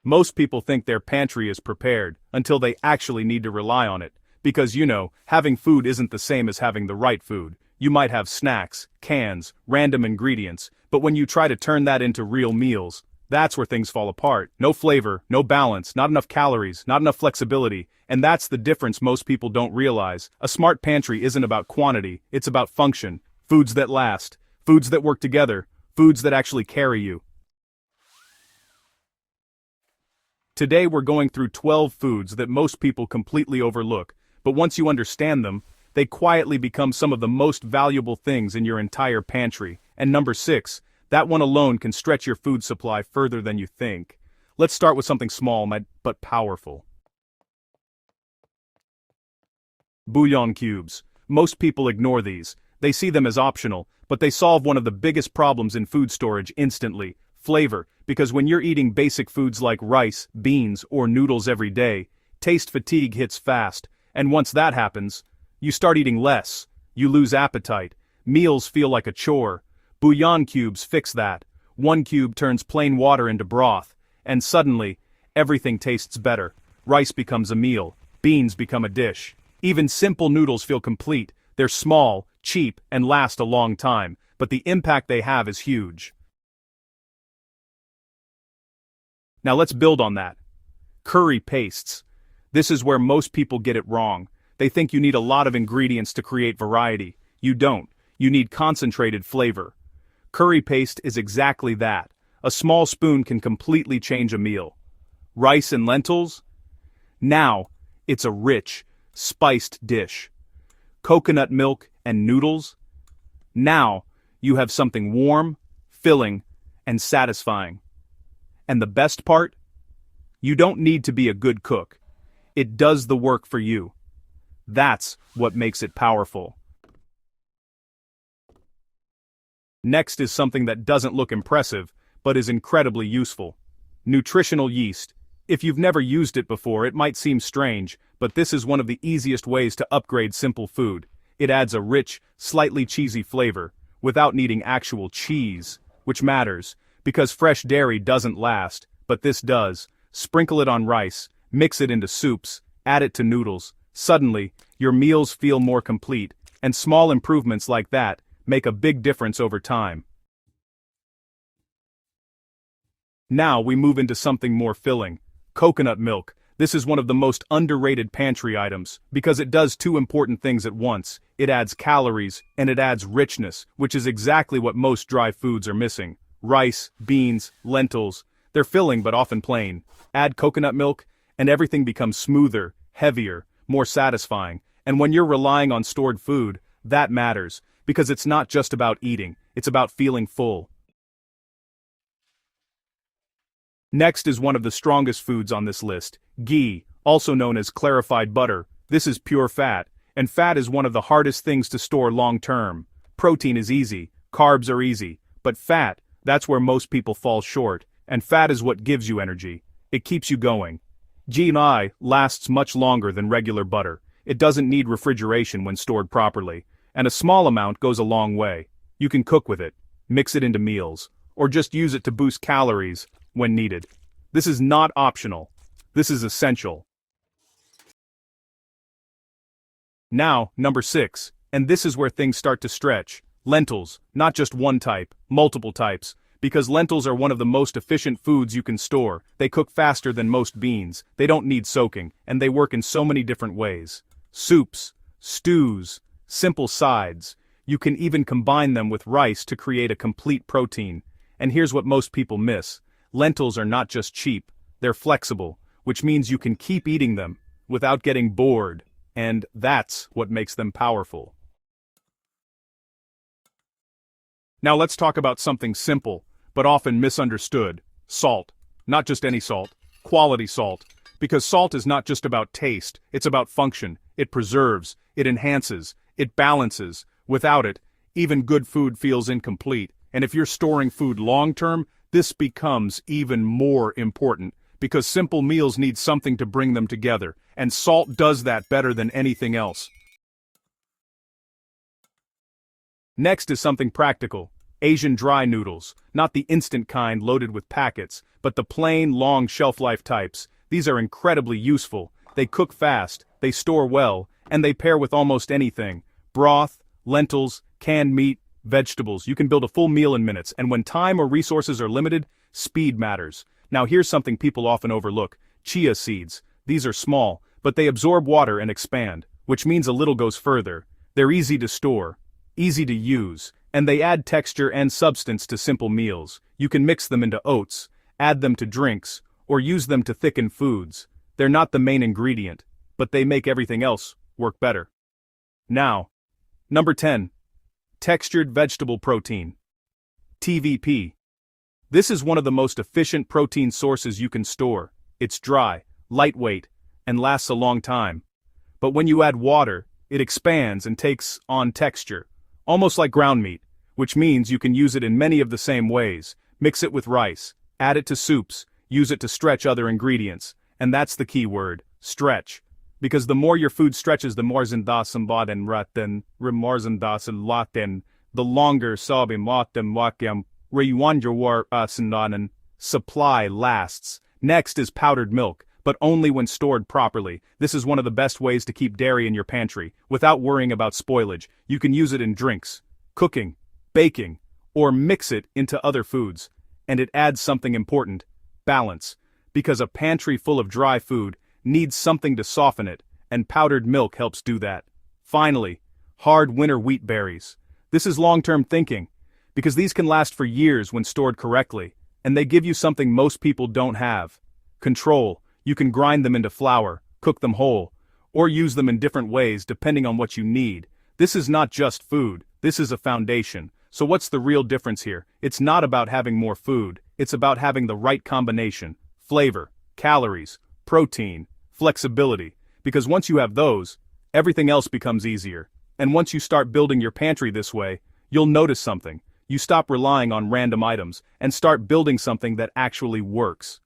Most people think their pantry is prepared until they actually need to rely on it, because having food isn't the same as having the right food. You might have snacks, cans, random ingredients, but when you try to turn that into real meals, that's where things fall apart. No flavor, no balance, not enough calories, not enough flexibility, and that's the difference most people don't realize. A smart pantry isn't about quantity, it's about function. Foods that last, foods that work together, foods that actually carry you. Today we're going through 12 foods that most people completely overlook, but once you understand them, they quietly become some of the most valuable things in your entire pantry. And number 6, that one alone can stretch your food supply further than you think. Let's start with something small but powerful. Bouillon cubes. Most people ignore these. They see them as optional, but they solve one of the biggest problems in food storage instantly: flavor. Because when you're eating basic foods like rice, beans, or noodles every day, taste fatigue hits fast, and once that happens, you start eating less. You lose appetite. Meals feel like a chore. Bouillon cubes fix that. One cube turns plain water into broth, and suddenly, everything tastes better. Rice becomes a meal. Beans become a dish. Even simple noodles feel complete. They're small, cheap, and last a long time, but the impact they have is huge. Now let's build on that. Curry pastes. This is where most people get it wrong. They think you need a lot of ingredients to create variety. You don't. You need concentrated flavor. Curry paste is exactly that. A small spoon can completely change a meal. Rice and lentils? Now, it's a rich, spiced dish. Coconut milk and noodles? Now, you have something warm, filling, and satisfying. And the best part? You don't need to be a good cook. It does the work for you. That's what makes it powerful. Next is something that doesn't look impressive, but is incredibly useful. Nutritional yeast. If you've never used it before, it might seem strange, but this is one of the easiest ways to upgrade simple food. It adds a rich, slightly cheesy flavor, without needing actual cheese, which matters, because fresh dairy doesn't last, but this does. Sprinkle it on rice, mix it into soups, add it to noodles. Suddenly, your meals feel more complete, and small improvements like that make a big difference over time. Now we move into something more filling. Coconut milk. This is one of the most underrated pantry items, because it does two important things at once. It adds calories, and it adds richness, which is exactly what most dry foods are missing. Rice, beans, lentils, they're filling but often plain. Add coconut milk, and everything becomes smoother, heavier, more satisfying. And when you're relying on stored food, that matters, because it's not just about eating, it's about feeling full. Next is one of the strongest foods on this list: ghee, also known as clarified butter. This is pure fat, and fat is one of the hardest things to store long term. Protein is easy, carbs are easy, but fat, that's where most people fall short, and fat is what gives you energy. It keeps you going. Ghee lasts much longer than regular butter. It doesn't need refrigeration when stored properly, and a small amount goes a long way. You can cook with it, mix it into meals, or just use it to boost calories when needed. This is not optional. This is essential. Now, number 6, and this is where things start to stretch. Lentils, not just one type, multiple types, because lentils are one of the most efficient foods you can store. They cook faster than most beans, they don't need soaking, and they work in so many different ways. Soups, stews, simple sides. You can even combine them with rice to create a complete protein. And here's what most people miss. Lentils are not just cheap, they're flexible, which means you can keep eating them without getting bored, and that's what makes them powerful. Now let's talk about something simple, but often misunderstood: salt. Not just any salt, quality salt. Because salt is not just about taste, it's about function. It preserves, it enhances, it balances. Without it, even good food feels incomplete. And if you're storing food long-term, this becomes even more important, because simple meals need something to bring them together, and salt does that better than anything else. Next is something practical: Asian dry noodles, not the instant kind loaded with packets, but the plain, long shelf-life types. These are incredibly useful. They cook fast, they store well, and they pair with almost anything. Broth, lentils, canned meat, vegetables. You can build a full meal in minutes, and when time or resources are limited, speed matters. Now here's something people often overlook. Chia seeds. These are small, but they absorb water and expand, which means a little goes further. They're easy to store, easy to use, and they add texture and substance to simple meals. You can mix them into oats, add them to drinks, or use them to thicken foods. They're not the main ingredient, but they make everything else work better. Now, number 10. Textured vegetable protein. TVP. This is one of the most efficient protein sources you can store. It's dry, lightweight, and lasts a long time. But when you add water, it expands and takes on texture, almost like ground meat, which means you can use it in many of the same ways. Mix it with rice, add it to soups, use it to stretch other ingredients, and that's the key word, stretch. Because the more your food stretches, the more zindasan raten, remorzendasan laten, the longer sabim laten wakyam, reyuanjawar asananan, supply lasts. Next is powdered milk, but only when stored properly. This is one of the best ways to keep dairy in your pantry, without worrying about spoilage. You can use it in drinks, cooking, baking, or mix it into other foods. And it adds something important, balance. Because a pantry full of dry food needs something to soften it, and powdered milk helps do that. Finally, hard winter wheat berries. This is long-term thinking, because these can last for years when stored correctly, and they give you something most people don't have. Control. You can grind them into flour, cook them whole, or use them in different ways depending on what you need. This is not just food, this is a foundation. So what's the real difference here? It's not about having more food, it's about having the right combination, flavor, calories, protein, flexibility, because once you have those, everything else becomes easier. And once you start building your pantry this way, you'll notice something. You stop relying on random items and start building something that actually works.